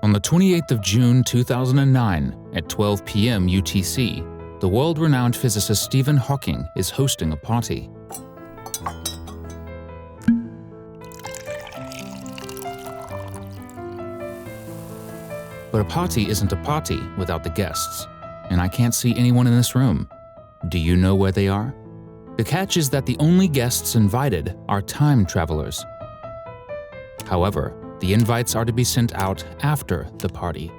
On the 28th of June 2009 at 12 p.m. UTC, the world-renowned physicist Stephen Hawking is hosting a party. But a party isn't a party without the guests, and I can't see anyone in this room. Do you know where they are? The catch is that the only guests invited are time travelers. However, the invites are to be sent out after the party.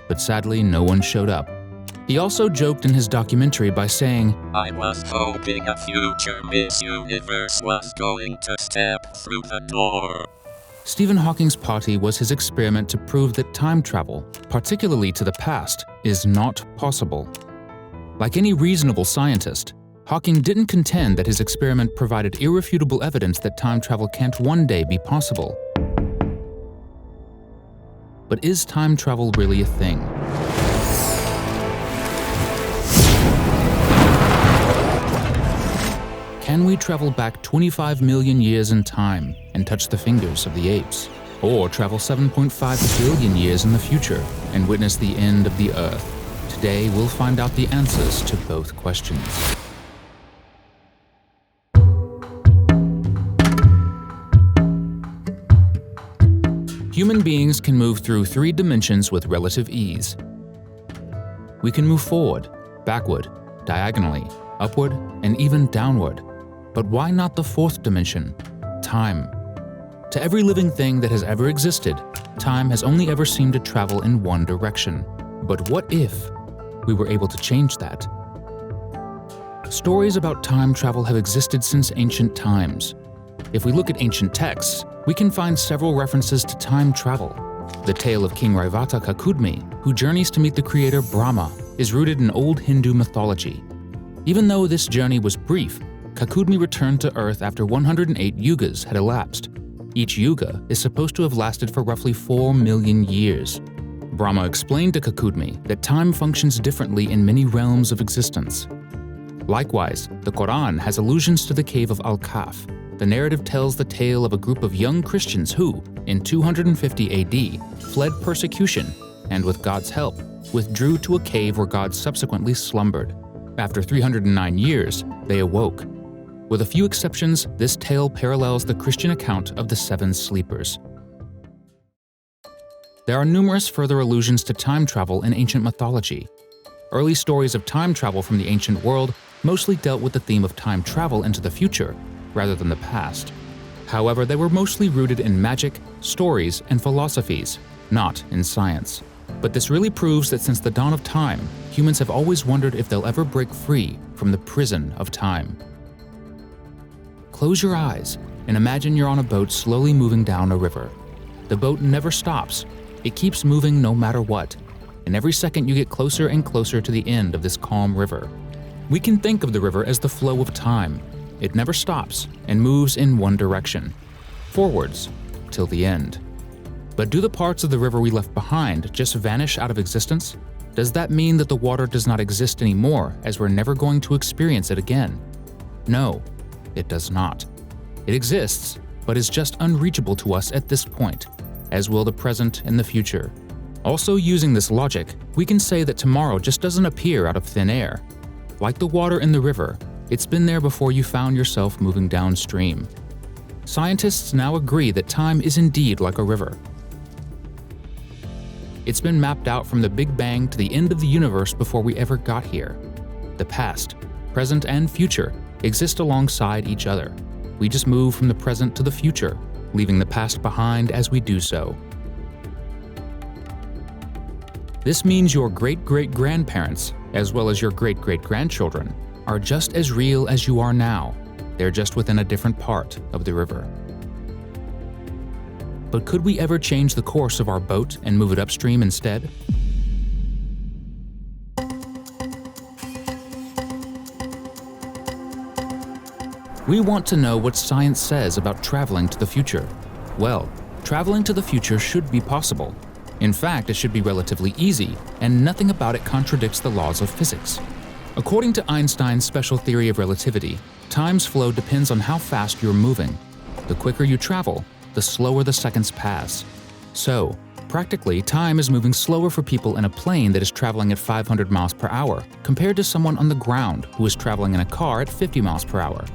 But sadly, no one showed up. He also joked in his documentary by saying, "I was hoping a future Miss Universe was going to step through the door." Stephen Hawking's party was his experiment to prove that time travel, particularly to the past, is not possible. Like any reasonable scientist, Hawking didn't contend that his experiment provided irrefutable evidence that time travel can't one day be possible. But is time travel really a thing? Can we travel back 25 million years in time and touch the fingers of the apes? Or travel 7.5 billion years in the future and witness the end of the Earth? Today, we'll find out the answers to both questions. Human beings can move through 3 dimensions with relative ease. We can move forward, backward, diagonally, upward, and even downward. But why not the 4th dimension, time? To every living thing that has ever existed, time has only ever seemed to travel in one direction. But what if we were able to change that? Stories about time travel have existed since ancient times. If we look at ancient texts, we can find several references to time travel. The tale of King Raivata Kakudmi, who journeys to meet the creator Brahma, is rooted in old Hindu mythology. Even though this journey was brief, Kakudmi returned to Earth after 108 yugas had elapsed. Each yuga is supposed to have lasted for roughly 4 million years. Brahma explained to Kakudmi that time functions differently in many realms of existence. Likewise, the Quran has allusions to the cave of Al-Kahf. The narrative tells the tale of a group of young Christians who, in 250 AD, fled persecution and, with God's help, withdrew to a cave where God subsequently slumbered. After 309 years, they awoke. With a few exceptions, this tale parallels the Christian account of the 7 sleepers. There are numerous further allusions to time travel in ancient mythology. Early stories of time travel from the ancient world mostly dealt with the theme of time travel into the future, rather than the past. However, they were mostly rooted in magic, stories, and philosophies, not in science. But this really proves that since the dawn of time, humans have always wondered if they'll ever break free from the prison of time. Close your eyes and imagine you're on a boat slowly moving down a river. The boat never stops. It keeps moving no matter what, and every second you get closer and closer to the end of this calm river. We can think of the river as the flow of time. It never stops and moves in one direction, forwards, till the end. But do the parts of the river we left behind just vanish out of existence? Does that mean that the water does not exist anymore, as we're never going to experience it again? No, it does not. It exists, but is just unreachable to us at this point, as will the present and the future. Also, using this logic, we can say that tomorrow just doesn't appear out of thin air. Like the water in the river, it's been there before you found yourself moving downstream. Scientists now agree that time is indeed like a river. It's been mapped out from the Big Bang to the end of the universe before we ever got here. The past, present, and future exist alongside each other. We just move from the present to the future, leaving the past behind as we do so. This means your great-great-grandparents, as well as your great-great-grandchildren, are just as real as you are now. They're just within a different part of the river. But could we ever change the course of our boat and move it upstream instead? We want to know what science says about traveling to the future. Well, traveling to the future should be possible. In fact, it should be relatively easy, and nothing about it contradicts the laws of physics. According to Einstein's special theory of relativity, time's flow depends on how fast you're moving. The quicker you travel, the slower the seconds pass. So, Practically, time is moving slower for people in a plane that is traveling at 500 miles per hour compared to someone on the ground who is traveling in a car at 50 miles per hour.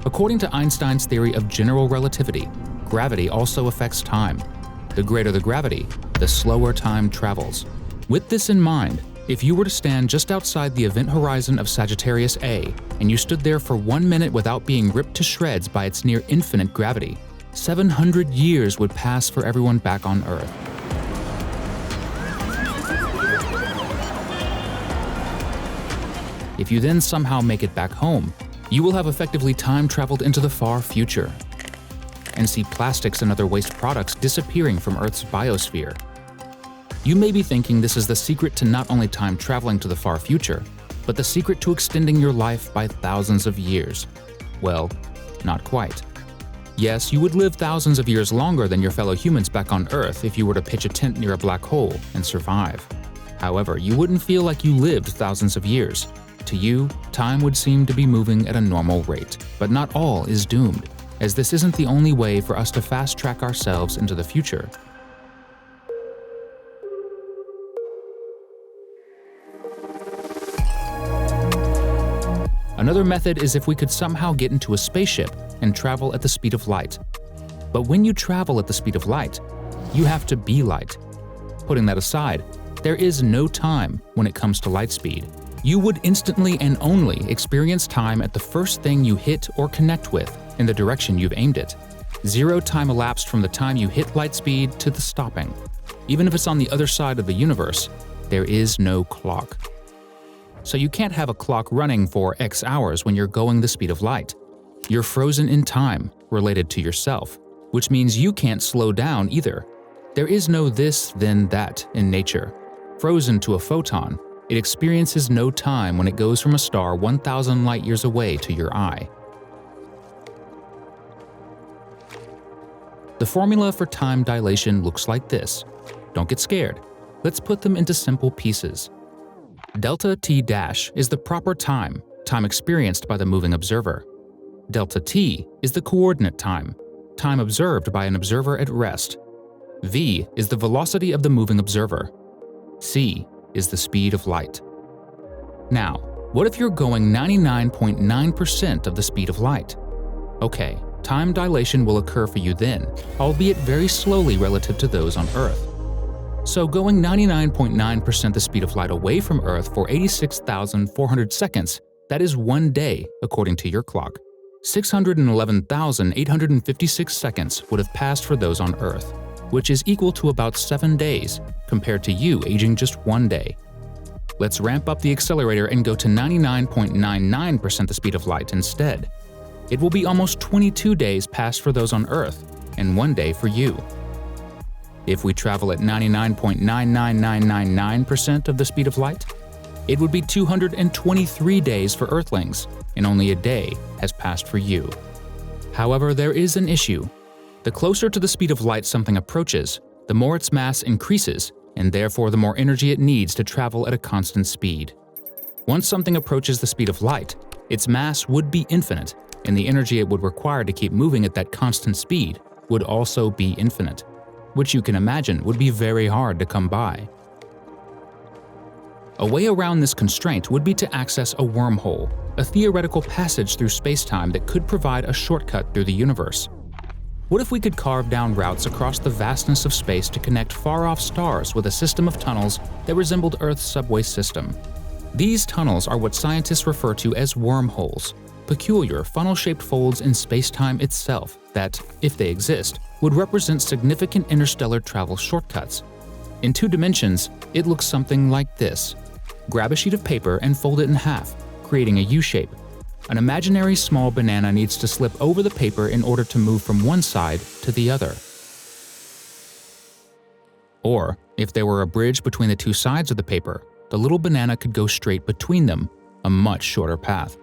According to Einstein's theory of general relativity, gravity also affects time. The greater the gravity, the slower time travels. With this in mind, if you were to stand just outside the event horizon of Sagittarius A and you stood there for 1 minute without being ripped to shreds by its near infinite gravity, 700 years would pass for everyone back on Earth. If you then somehow make it back home, you will have effectively time traveled into the far future and see plastics and other waste products disappearing from Earth's biosphere. You may be thinking this is the secret to not only time traveling to the far future, but the secret to extending your life by thousands of years. Well, not quite. Yes, you would live thousands of years longer than your fellow humans back on Earth if you were to pitch a tent near a black hole and survive. However, you wouldn't feel like you lived thousands of years. To you, time would seem to be moving at a normal rate. But not all is doomed, as this isn't the only way for us to fast-track ourselves into the future. Another method is if we could somehow get into a spaceship and travel at the speed of light. But when you travel at the speed of light, you have to be light. Putting that aside, there is no time when it comes to light speed. You would instantly and only experience time at the first thing you hit or connect with in the direction you've aimed it. Zero time elapsed from the time you hit light speed to the stopping. Even if it's on the other side of the universe, there is no clock. So you can't have a clock running for X hours when you're going the speed of light. You're frozen in time, related to yourself, which means you can't slow down either. There is no this, then that in nature. Frozen to a photon, it experiences no time when it goes from a star 1,000 light-years away to your eye. The formula for time dilation looks like this. Don't get scared. Let's put them into simple pieces. Delta T dash is the proper time experienced by the moving observer. Delta T is the coordinate time observed by an observer at rest. V is the velocity of the moving observer. C is the speed of light. Now, what if you're going 99.9% of the speed of light? Okay, time dilation will occur for you then, albeit very slowly relative to those on Earth. So going 99.9% the speed of light away from Earth for 86,400 seconds, that is 1 day, according to your clock. 611,856 seconds would have passed for those on Earth, which is equal to about 7 days, compared to you aging just 1 day. Let's ramp up the accelerator and go to 99.99% the speed of light instead. It will be almost 22 days passed for those on Earth, and 1 day for you. If we travel at 99.99999% of the speed of light, it would be 223 days for Earthlings, and only a day has passed for you. However, there is an issue. The closer to the speed of light something approaches, the more its mass increases, and therefore the more energy it needs to travel at a constant speed. Once something approaches the speed of light, its mass would be infinite, and the energy it would require to keep moving at that constant speed would also be infinite, which you can imagine would be very hard to come by. A way around this constraint would be to access a wormhole, a theoretical passage through space-time that could provide a shortcut through the universe. What if we could carve down routes across the vastness of space to connect far-off stars with a system of tunnels that resembled Earth's subway system? These tunnels are what scientists refer to as wormholes, peculiar funnel-shaped folds in space-time itself that, if they exist, would represent significant interstellar travel shortcuts. In 2 dimensions, it looks something like this. Grab a sheet of paper and fold it in half, creating a U-shape. An imaginary small banana needs to slip over the paper in order to move from one side to the other. Or, if there were a bridge between the 2 sides of the paper, the little banana could go straight between them, a much shorter path.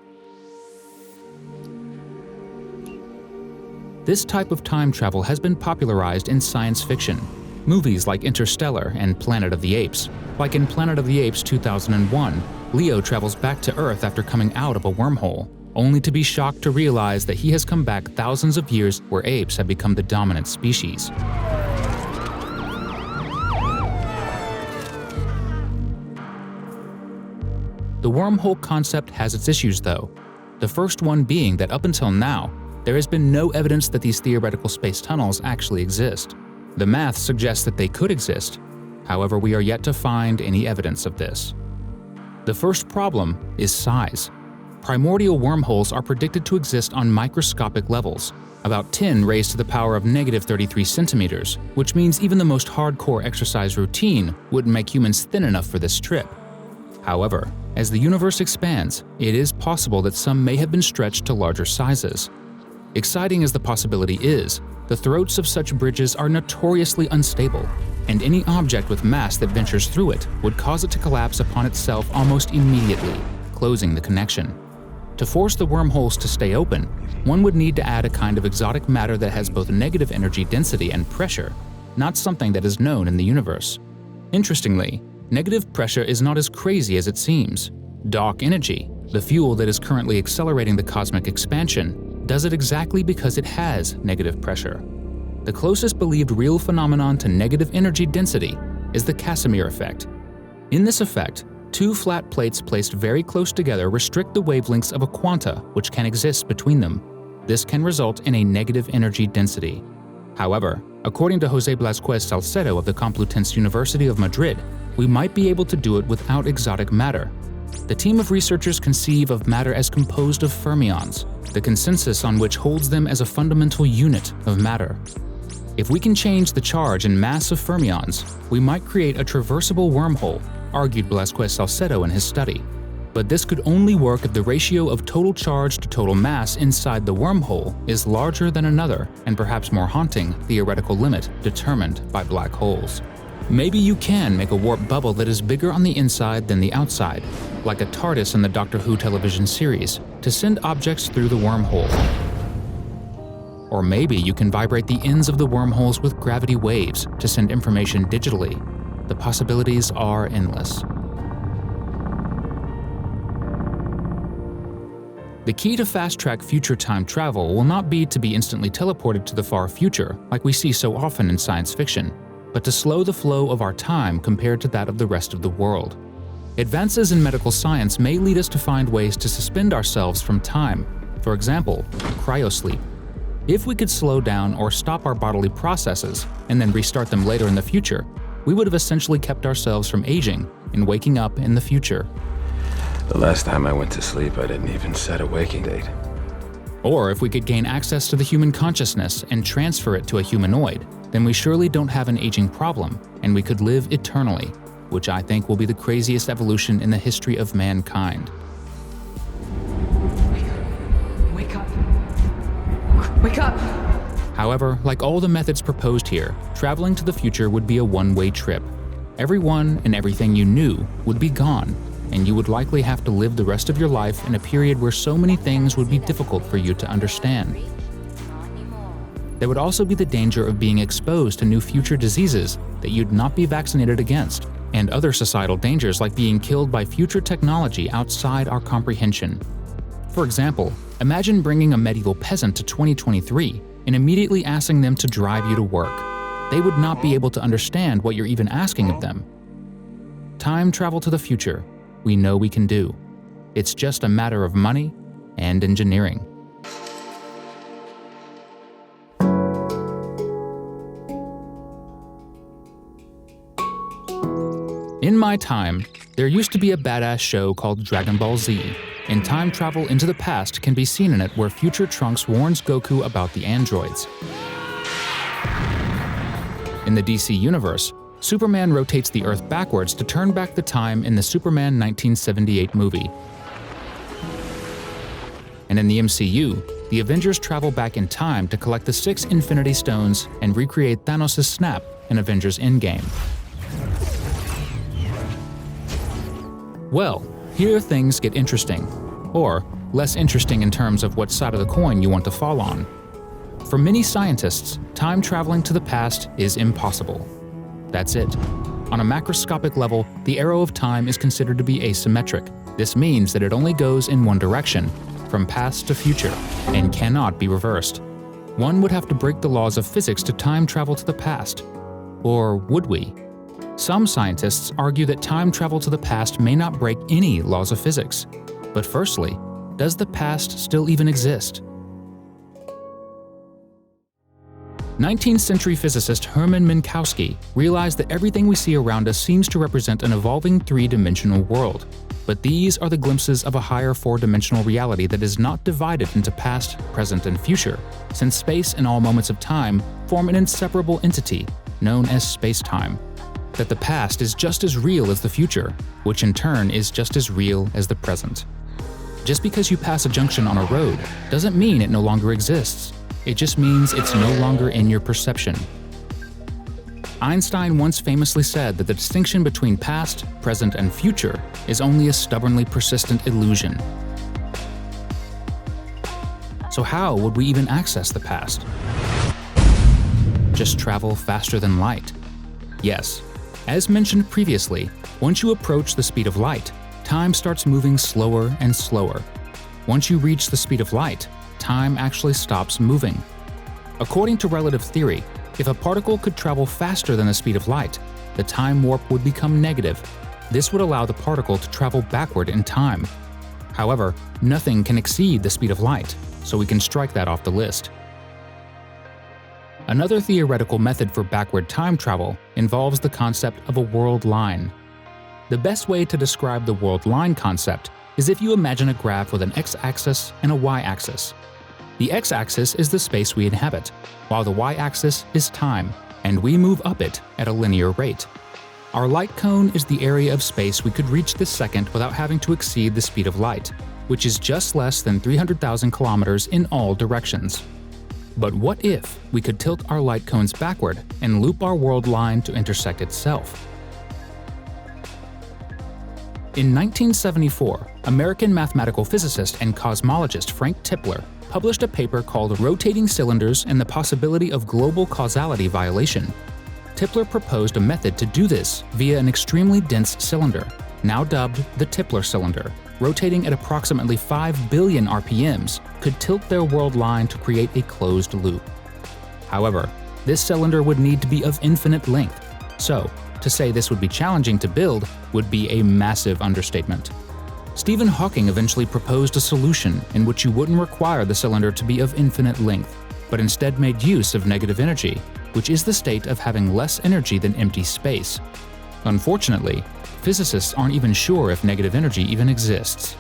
This type of time travel has been popularized in science fiction. Movies like Interstellar and Planet of the Apes. Like in Planet of the Apes 2001, Leo travels back to Earth after coming out of a wormhole, only to be shocked to realize that he has come back thousands of years where apes have become the dominant species. The wormhole concept has its issues though. The first one being that up until now, there has been no evidence that these theoretical space tunnels actually exist. The math suggests that they could exist. However, we are yet to find any evidence of this. The first problem is size. Primordial wormholes are predicted to exist on microscopic levels, about 10 raised to the power of -33 centimeters, which means even the most hardcore exercise routine wouldn't make humans thin enough for this trip. However, as the universe expands, it is possible that some may have been stretched to larger sizes. Exciting as the possibility is, the throats of such bridges are notoriously unstable, and any object with mass that ventures through it would cause it to collapse upon itself almost immediately, closing the connection. To force the wormholes to stay open, one would need to add a kind of exotic matter that has both negative energy density and pressure, not something that is known in the universe. Interestingly, negative pressure is not as crazy as it seems. Dark energy, the fuel that is currently accelerating the cosmic expansion, does it exactly because it has negative pressure. The closest believed real phenomenon to negative energy density is the Casimir effect. In this effect, two flat plates placed very close together restrict the wavelengths of a quanta which can exist between them. This can result in a negative energy density. However, according to José Blasquez Salcedo of the Complutense University of Madrid, we might be able to do it without exotic matter. The team of researchers conceive of matter as composed of fermions, the consensus on which holds them as a fundamental unit of matter. If we can change the charge and mass of fermions, we might create a traversable wormhole, argued Blasquez Salcedo in his study. But this could only work if the ratio of total charge to total mass inside the wormhole is larger than another, and perhaps more haunting, theoretical limit determined by black holes. Maybe you can make a warp bubble that is bigger on the inside than the outside, like a TARDIS in the Doctor Who television series, to send objects through the wormhole. Or maybe you can vibrate the ends of the wormholes with gravity waves to send information digitally. The possibilities are endless. The key to fast-track future time travel will not be to be instantly teleported to the far future, like we see so often in science fiction, but to slow the flow of our time compared to that of the rest of the world. Advances in medical science may lead us to find ways to suspend ourselves from time, for example, cryosleep. If we could slow down or stop our bodily processes and then restart them later in the future, we would have essentially kept ourselves from aging and waking up in the future. The last time I went to sleep, I didn't even set a waking date. Or if we could gain access to the human consciousness and transfer it to a humanoid, then we surely don't have an aging problem, and we could live eternally, which I think will be the craziest evolution in the history of mankind. Wake up. Wake up! However, like all the methods proposed here, traveling to the future would be a one-way trip. Everyone and everything you knew would be gone, and you would likely have to live the rest of your life in a period where so many things would be difficult for you to understand. There would also be the danger of being exposed to new future diseases that you'd not be vaccinated against, and other societal dangers like being killed by future technology outside our comprehension. For example, imagine bringing a medieval peasant to 2023 and immediately asking them to drive you to work. They would not be able to understand what you're even asking of them. Time travel to the future, we know we can do. It's just a matter of money and engineering. In my time, there used to be a badass show called Dragon Ball Z, and time travel into the past can be seen in it where future Trunks warns Goku about the androids. In the DC universe, Superman rotates the Earth backwards to turn back the time in the Superman 1978 movie. And in the MCU, the Avengers travel back in time to collect the 6 Infinity Stones and recreate Thanos' snap in Avengers Endgame. Well, here things get interesting, or less interesting in terms of what side of the coin you want to fall on. For many scientists, time traveling to the past is impossible. That's it. On a macroscopic level, the arrow of time is considered to be asymmetric. This means that it only goes in one direction, from past to future, and cannot be reversed. One would have to break the laws of physics to time travel to the past. Or would we? Some scientists argue that time travel to the past may not break any laws of physics. But firstly, does the past still even exist? 19th century physicist Hermann Minkowski realized that everything we see around us seems to represent an evolving three-dimensional world. But these are the glimpses of a higher four-dimensional reality that is not divided into past, present, and future, since space and all moments of time form an inseparable entity known as space-time. That the past is just as real as the future, which in turn is just as real as the present. Just because you pass a junction on a road doesn't mean it no longer exists. It just means it's no longer in your perception. Einstein once famously said that the distinction between past, present, and future is only a stubbornly persistent illusion. So how would we even access the past? Just travel faster than light? Yes. As mentioned previously, once you approach the speed of light, time starts moving slower and slower. Once you reach the speed of light, time actually stops moving. According to relative theory, if a particle could travel faster than the speed of light, the time warp would become negative. This would allow the particle to travel backward in time. However, nothing can exceed the speed of light, so we can strike that off the list. Another theoretical method for backward time travel involves the concept of a world line. The best way to describe the world line concept is if you imagine a graph with an x-axis and a y-axis. The x-axis is the space we inhabit, while the y-axis is time, and we move up it at a linear rate. Our light cone is the area of space we could reach this second without having to exceed the speed of light, which is just less than 300,000 kilometers in all directions. But what if we could tilt our light cones backward and loop our world line to intersect itself? In 1974, American mathematical physicist and cosmologist Frank Tipler published a paper called Rotating Cylinders and the Possibility of Global Causality Violation. Tipler proposed a method to do this via an extremely dense cylinder, now dubbed the Tipler cylinder, rotating at approximately 5 billion RPMs, could tilt their world line to create a closed loop. However, this cylinder would need to be of infinite length, so to say this would be challenging to build would be a massive understatement. Stephen Hawking eventually proposed a solution in which you wouldn't require the cylinder to be of infinite length, but instead made use of negative energy, which is the state of having less energy than empty space. Unfortunately, physicists aren't even sure if negative energy even exists.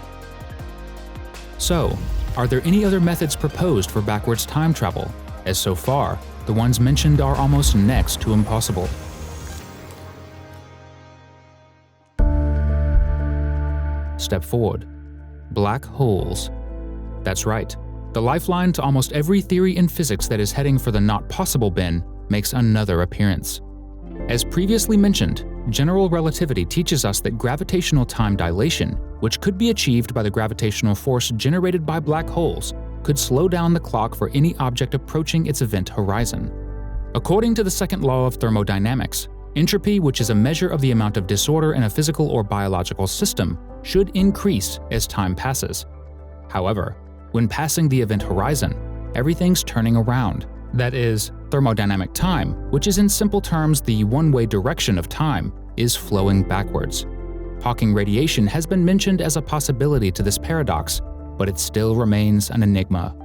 So, are there any other methods proposed for backwards time travel? As so far, the ones mentioned are almost next to impossible. Step forward. Black holes. That's right. The lifeline to almost every theory in physics that is heading for the not possible bin makes another appearance. As previously mentioned, general relativity teaches us that gravitational time dilation, which could be achieved by the gravitational force generated by black holes, could slow down the clock for any object approaching its event horizon. According to the second law of thermodynamics, entropy, which is a measure of the amount of disorder in a physical or biological system, should increase as time passes. However, when passing the event horizon, everything's turning around. That is, thermodynamic time, which is in simple terms the one-way direction of time, is flowing backwards. Hawking radiation has been mentioned as a possibility to this paradox, but it still remains an enigma.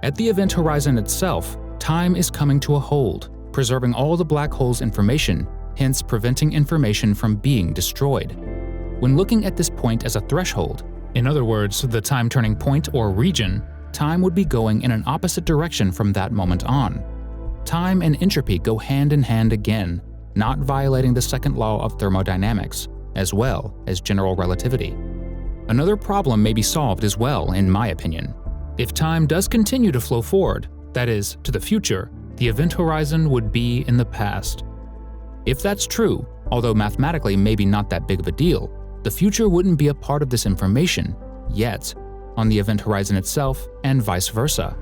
At the event horizon itself, time is coming to a hold, preserving all the black hole's information, hence preventing information from being destroyed. When looking at this point as a threshold, in other words, the time turning point or region, time would be going in an opposite direction from that moment on. Time and entropy go hand in hand again, not violating the second law of thermodynamics, as well as general relativity. Another problem may be solved as well, in my opinion. If time does continue to flow forward, that is, to the future, the event horizon would be in the past. If that's true, although mathematically maybe not that big of a deal, the future wouldn't be a part of this information yet on the event horizon itself and vice versa.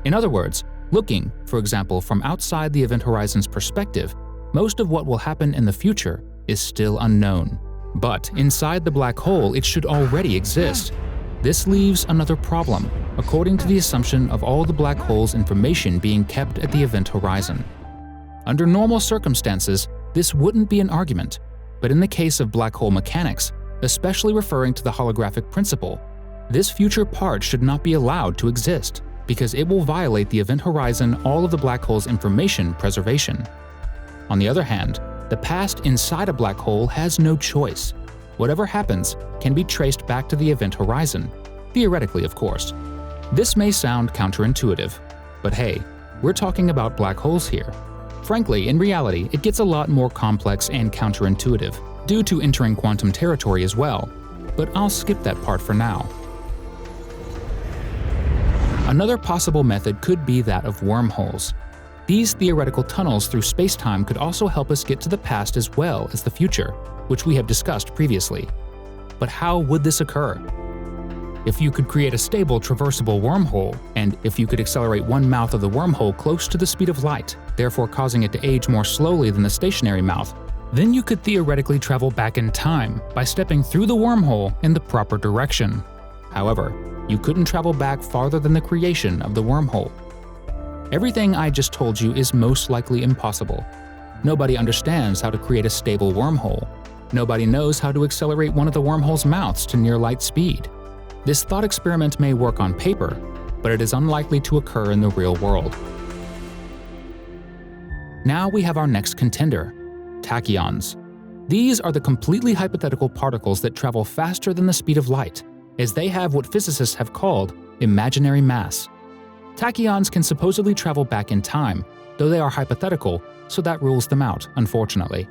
In other words, looking, for example, from outside the event horizon's perspective, most of what will happen in the future is still unknown. But inside the black hole, it should already exist. This leaves another problem, according to the assumption of all the black hole's information being kept at the event horizon. Under normal circumstances, this wouldn't be an argument, but in the case of black hole mechanics, especially referring to the holographic principle, this future part should not be allowed to exist because it will violate the event horizon all of the black hole's information preservation. On the other hand, the past inside a black hole has no choice. Whatever happens can be traced back to the event horizon, theoretically of course. This may sound counterintuitive, but hey, we're talking about black holes here. Frankly, in reality, it gets a lot more complex and counterintuitive, due to entering quantum territory as well, but I'll skip that part for now. Another possible method could be that of wormholes. These theoretical tunnels through space-time could also help us get to the past as well as the future, which we have discussed previously. But how would this occur? If you could create a stable, traversable wormhole, and if you could accelerate one mouth of the wormhole close to the speed of light, therefore causing it to age more slowly than the stationary mouth, then you could theoretically travel back in time by stepping through the wormhole in the proper direction. However, you couldn't travel back farther than the creation of the wormhole. Everything I just told you is most likely impossible. Nobody understands how to create a stable wormhole. Nobody knows how to accelerate one of the wormhole's mouths to near light speed. This thought experiment may work on paper, but it is unlikely to occur in the real world. Now we have our next contender, tachyons. These are the completely hypothetical particles that travel faster than the speed of light, as they have what physicists have called imaginary mass. Tachyons can supposedly travel back in time, though they are hypothetical, so that rules them out, unfortunately.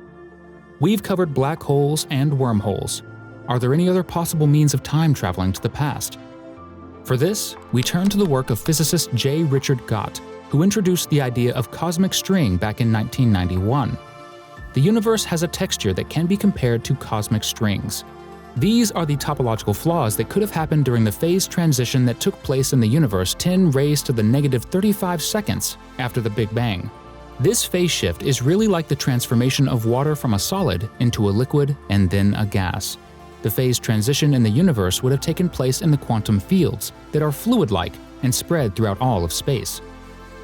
We've covered black holes and wormholes. Are there any other possible means of time traveling to the past? For this, we turn to the work of physicist J. Richard Gott, who introduced the idea of cosmic string back in 1991. The universe has a texture that can be compared to cosmic strings. These are the topological flaws that could have happened during the phase transition that took place in the universe 10 raised to the negative 35 seconds after the Big Bang. This phase shift is really like the transformation of water from a solid into a liquid and then a gas. The phase transition in the universe would have taken place in the quantum fields that are fluid-like and spread throughout all of space.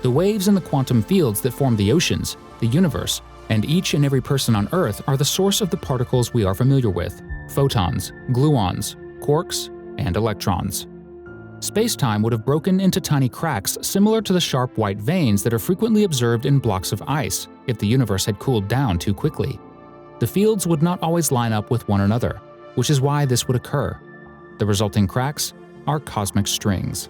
The waves in the quantum fields that form the oceans, the universe, and each and every person on Earth are the source of the particles we are familiar with: photons, gluons, quarks, and electrons. Space-time would have broken into tiny cracks similar to the sharp white veins that are frequently observed in blocks of ice if the universe had cooled down too quickly. The fields would not always line up with one another, which is why this would occur. The resulting cracks are cosmic strings.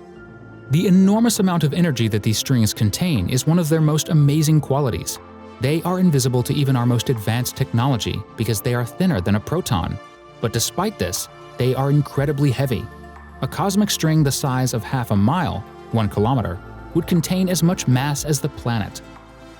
The enormous amount of energy that these strings contain is one of their most amazing qualities. They are invisible to even our most advanced technology because they are thinner than a proton. But despite this, they are incredibly heavy. A cosmic string the size of half a mile, 1 kilometer, would contain as much mass as the planet.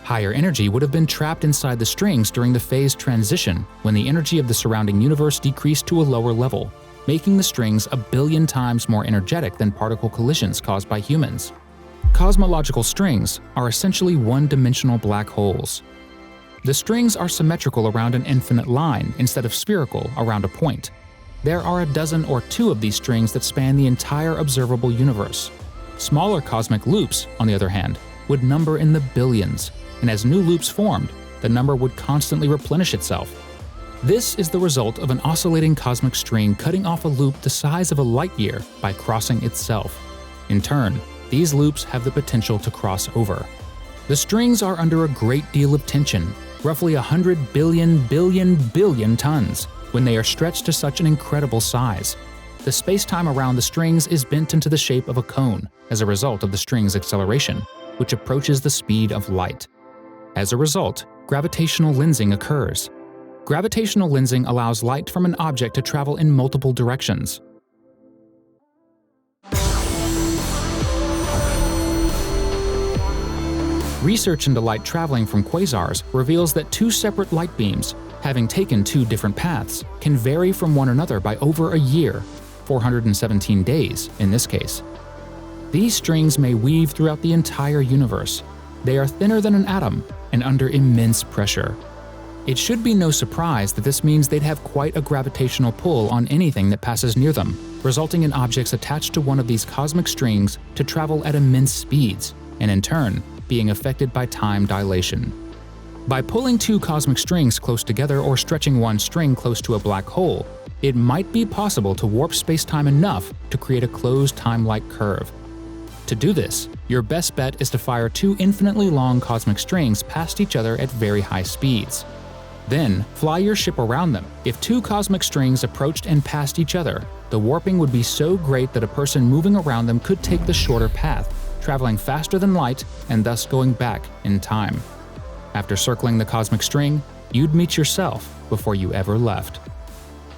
Higher energy would have been trapped inside the strings during the phase transition when the energy of the surrounding universe decreased to a lower level, making the strings 1 billion times more energetic than particle collisions caused by humans. Cosmological strings are essentially one-dimensional black holes. The strings are symmetrical around an infinite line instead of spherical around a point. There are a dozen or two of these strings that span the entire observable universe. Smaller cosmic loops, on the other hand, would number in the billions, and as new loops formed, the number would constantly replenish itself. This is the result of an oscillating cosmic string cutting off a loop the size of a light year by crossing itself. In turn, these loops have the potential to cross over. The strings are under a great deal of tension, roughly 100 billion tons, when they are stretched to such an incredible size. The space-time around the strings is bent into the shape of a cone as a result of the string's acceleration, which approaches the speed of light. As a result, gravitational lensing occurs. Gravitational lensing allows light from an object to travel in multiple directions. Research into light traveling from quasars reveals that two separate light beams, having taken two different paths, can vary from one another by over a year, 417 days in this case. These strings may weave throughout the entire universe. They are thinner than an atom and under immense pressure. It should be no surprise that this means they'd have quite a gravitational pull on anything that passes near them, resulting in objects attached to one of these cosmic strings to travel at immense speeds, and in turn, being affected by time dilation. By pulling two cosmic strings close together or stretching one string close to a black hole, it might be possible to warp space-time enough to create a closed time-like curve. To do this, your best bet is to fire two infinitely long cosmic strings past each other at very high speeds. Then, fly your ship around them. If two cosmic strings approached and passed each other, the warping would be so great that a person moving around them could take the shorter path, traveling faster than light and thus going back in time. After circling the cosmic string, you'd meet yourself before you ever left.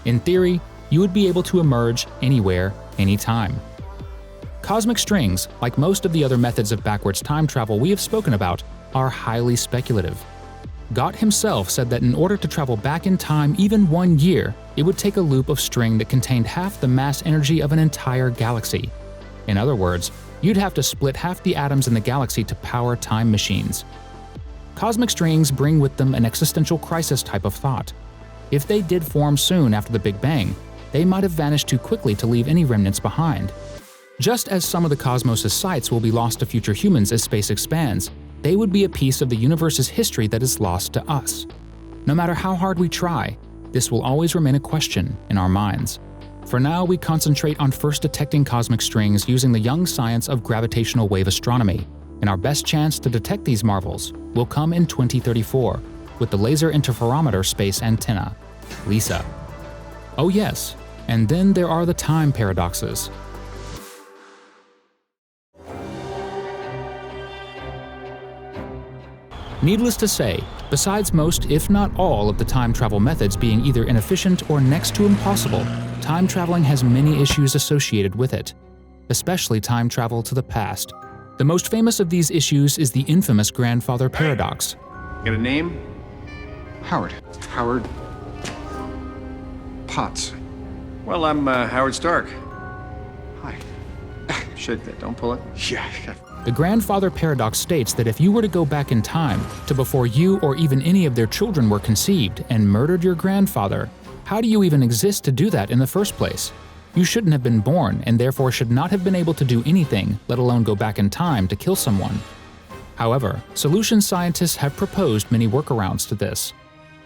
In theory, you would be able to emerge anywhere, anytime. Cosmic strings, like most of the other methods of backwards time travel we have spoken about, are highly speculative. Gott himself said that in order to travel back in time even 1 year, it would take a loop of string that contained half the mass energy of an entire galaxy. In other words, you'd have to split half the atoms in the galaxy to power time machines. Cosmic strings bring with them an existential crisis type of thought. If they did form soon after the Big Bang, they might have vanished too quickly to leave any remnants behind. Just as some of the cosmos' sights will be lost to future humans as space expands, they would be a piece of the universe's history that is lost to us. No matter how hard we try, this will always remain a question in our minds. For now, we concentrate on first detecting cosmic strings using the young science of gravitational wave astronomy, and our best chance to detect these marvels will come in 2034 with the Laser Interferometer Space Antenna, LISA. Oh yes, and then there are the time paradoxes. Needless to say, besides most, if not all, of the time travel methods being either inefficient or next to impossible, time traveling has many issues associated with it, especially time travel to the past. The most famous of these issues is the infamous grandfather paradox. Got a name? Howard. Howard Potts. Well, I'm Howard Stark. Hi. Shit, don't pull it. Yeah. The grandfather paradox states that if you were to go back in time to before you or even any of their children were conceived and murdered your grandfather, how do you even exist to do that in the first place? You shouldn't have been born and therefore should not have been able to do anything, let alone go back in time to kill someone. However, solution scientists have proposed many workarounds to this.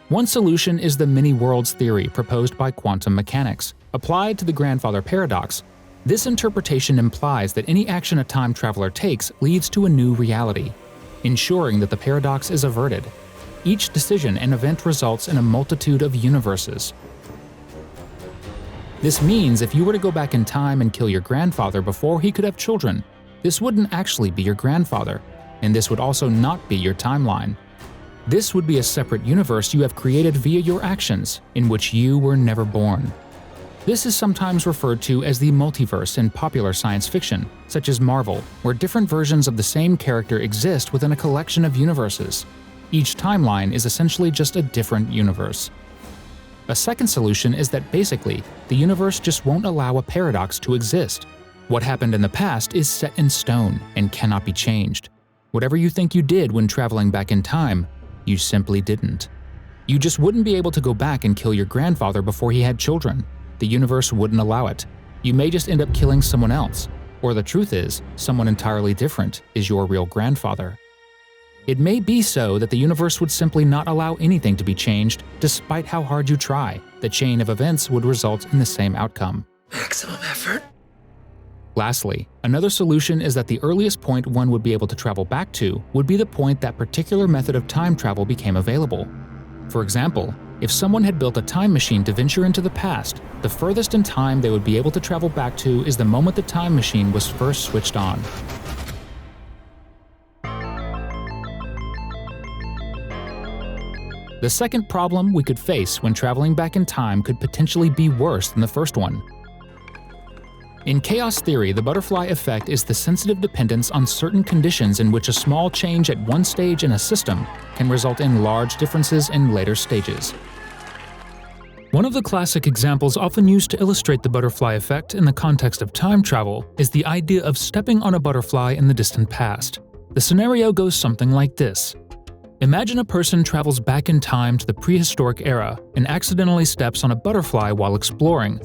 One solution is the many worlds theory proposed by quantum mechanics. Applied to the grandfather paradox, this interpretation implies that any action a time traveler takes leads to a new reality, ensuring that the paradox is averted. Each decision and event results in a multitude of universes. This means if you were to go back in time and kill your grandfather before he could have children, this wouldn't actually be your grandfather, and this would also not be your timeline. This would be a separate universe you have created via your actions, in which you were never born. This is sometimes referred to as the multiverse in popular science fiction, such as Marvel, where different versions of the same character exist within a collection of universes. Each timeline is essentially just a different universe. A second solution is that basically, the universe just won't allow a paradox to exist. What happened in the past is set in stone and cannot be changed. Whatever you think you did when traveling back in time, you simply didn't. You just wouldn't be able to go back and kill your grandfather before he had children. The universe wouldn't allow it. You may just end up killing someone else, or the truth is, someone entirely different is your real grandfather. It may be so that the universe would simply not allow anything to be changed despite how hard you try. The chain of events would result in the same outcome. Maximum effort. Lastly, another solution is that the earliest point one would be able to travel back to would be the point that particular method of time travel became available. For example, if someone had built a time machine to venture into the past, the furthest in time they would be able to travel back to is the moment the time machine was first switched on. The second problem we could face when traveling back in time could potentially be worse than the first one. In chaos theory, the butterfly effect is the sensitive dependence on certain conditions in which a small change at one stage in a system can result in large differences in later stages. One of the classic examples often used to illustrate the butterfly effect in the context of time travel is the idea of stepping on a butterfly in the distant past. The scenario goes something like this. Imagine a person travels back in time to the prehistoric era and accidentally steps on a butterfly while exploring.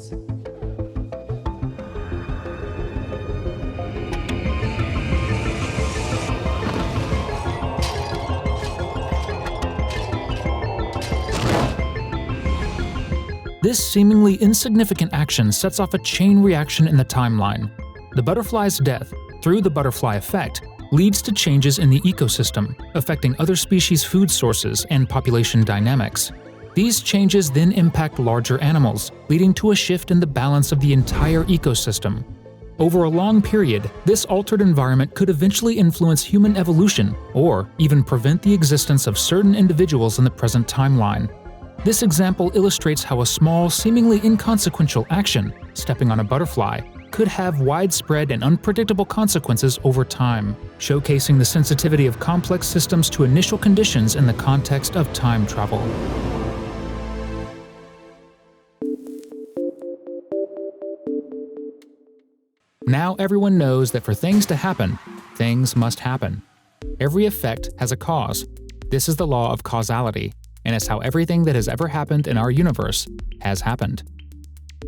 This seemingly insignificant action sets off a chain reaction in the timeline. The butterfly's death, through the butterfly effect, leads to changes in the ecosystem, affecting other species' food sources and population dynamics. These changes then impact larger animals, leading to a shift in the balance of the entire ecosystem. Over a long period, this altered environment could eventually influence human evolution or even prevent the existence of certain individuals in the present timeline. This example illustrates how a small, seemingly inconsequential action, stepping on a butterfly, could have widespread and unpredictable consequences over time, showcasing the sensitivity of complex systems to initial conditions in the context of time travel. Now everyone knows that for things to happen, things must happen. Every effect has a cause. This is the law of causality, and it's how everything that has ever happened in our universe has happened.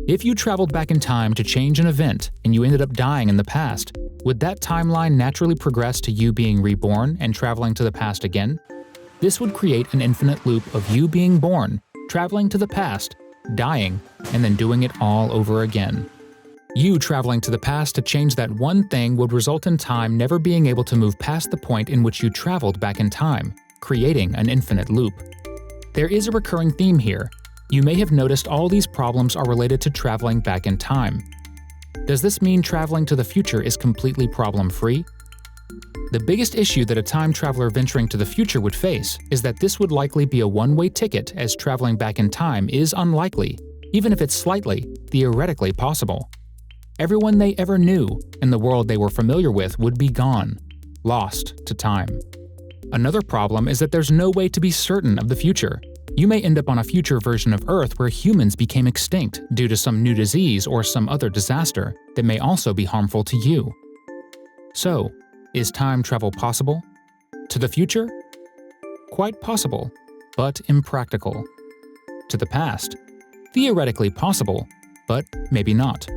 If you traveled back in time to change an event and you ended up dying in the past, would that timeline naturally progress to you being reborn and traveling to the past again? This would create an infinite loop of you being born, traveling to the past, dying, and then doing it all over again. You traveling to the past to change that one thing would result in time never being able to move past the point in which you traveled back in time, creating an infinite loop. There is a recurring theme here. You may have noticed all these problems are related to traveling back in time. Does this mean traveling to the future is completely problem-free? The biggest issue that a time traveler venturing to the future would face is that this would likely be a one-way ticket, as traveling back in time is unlikely, even if it's slightly, theoretically possible. Everyone they ever knew and the world they were familiar with would be gone, lost to time. Another problem is that there's no way to be certain of the future. You may end up on a future version of Earth where humans became extinct due to some new disease or some other disaster that may also be harmful to you. So, is time travel possible? To the future? Quite possible, but impractical. To the past? Theoretically possible, but maybe not.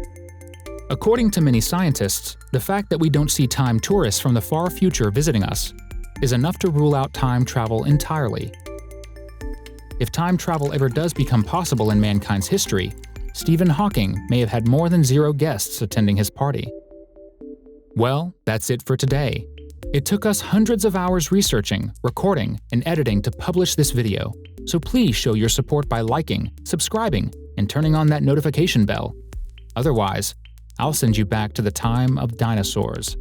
According to many scientists, the fact that we don't see time tourists from the far future visiting us is enough to rule out time travel entirely. If time travel ever does become possible in mankind's history, Stephen Hawking may have had more than 0 guests attending his party. Well, that's it for today. It took us hundreds of hours researching, recording, and editing to publish this video, so please show your support by liking, subscribing, and turning on that notification bell. Otherwise, I'll send you back to the time of dinosaurs.